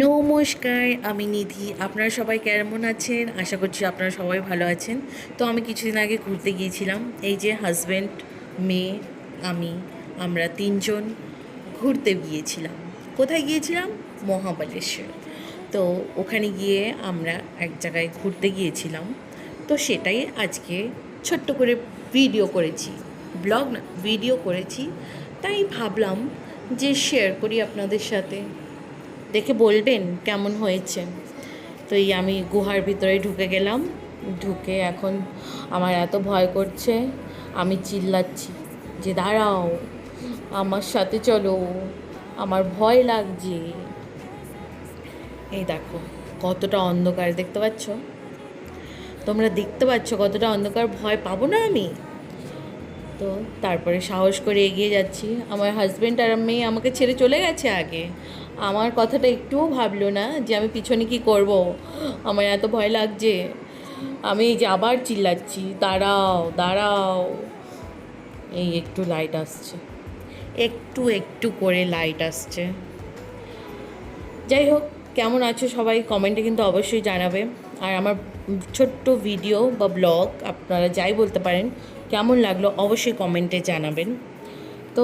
নমস্কার, আমি নিধি। আপনারা সবাই কেমন আছেন? আশা করছি আপনারা সবাই ভালো আছেন। তো আমি কিছুদিন আগে ঘুরতে গিয়েছিলাম। এই যে হাজব্যান্ড, মেয়ে, আমি, আমরা তিনজন ঘুরতে গিয়েছিলাম। কোথায় গিয়েছিলাম? মহাবালেশ্বর। তো ওখানে গিয়ে আমরা এক জায়গায় ঘুরতে গিয়েছিলাম। তো সেটাই আজকে ছোট্ট করে ভিডিও করেছি, ব্লগ না, ভিডিও করেছি। তাই ভাবলাম যে শেয়ার করি আপনাদের সাথে, দেখে বলবেন কেমন হয়েছে। তো এই আমি গুহার ভিতরে ঢুকে গেলাম। ঢুকে এখন আমার এত ভয় করছে, আমি চিল্লাচ্ছি যে দাঁড়াও, আমার সাথে চলো, আমার ভয় লাগছে। এই দেখো কতটা অন্ধকার, দেখতে পাচ্ছ? তোমরা দেখতে পাচ্ছ কতটা অন্ধকার? ভয় পাবো না আমি? তো তারপরে সাহস করে এগিয়ে যাচ্ছি। আমার হাজব্যান্ড আর মেয়ে আমাকে ছেড়ে চলে গেছে আগে। আমার কথাটা একটুও ভাবলো না যে আমি পিছনে কি করব। আমার এত ভয় লাগছে, আমি এই যে আবার চিল্লাচ্ছি দাঁড়াও দাঁড়াও। এই একটু লাইট আসছে, একটু একটু করে লাইট আসছে। যাই হোক, কেমন আছো সবাই কমেন্টে কিন্তু অবশ্যই জানাবে। আর আমার ছোট্ট ভিডিও বা ব্লগ, আপনারা যাই বলতে পারেন, কেমন লাগলো অবশ্যই কমেন্টে জানাবেন। তো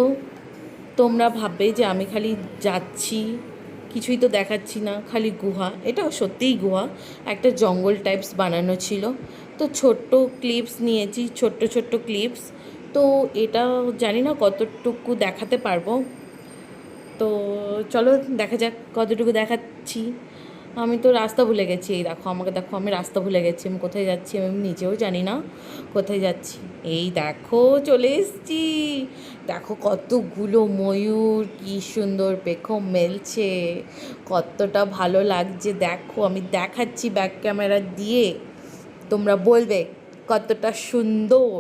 তোমরা ভাববে যে আমি খালি যাচ্ছি, কিছুই তো দেখাচ্ছি না, খালি গুহা। এটাও সত্যিই গুহা, একটা জঙ্গল টাইপস বানানো ছিল। তো ছোট্ট ক্লিপস নিয়েছি, ছোট্ট ছোট্ট ক্লিপস। তো এটা জানি না কতটুকু দেখাতে পারবো। তো চলো দেখা যাক কতটুকু দেখাচ্ছি। আমি তো রাস্তা ভুলে গেছি। এই দেখো আমাকে, দেখো আমি রাস্তা ভুলে গেছি, আমি কোথায় যাচ্ছি আমি নিজেও জানি না কোথায় যাচ্ছি। এই দেখো চলে এসেছি। দেখো কতগুলো ময়ূর, কি সুন্দর পেখম মেলছে, কতটা ভালো লাগছে। দেখো আমি দেখাচ্ছি ব্যাক ক্যামেরা দিয়ে, তোমরা বলবে কতটা সুন্দর,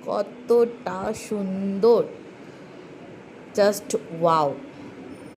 কতটা সুন্দর, জাস্ট ওয়াও।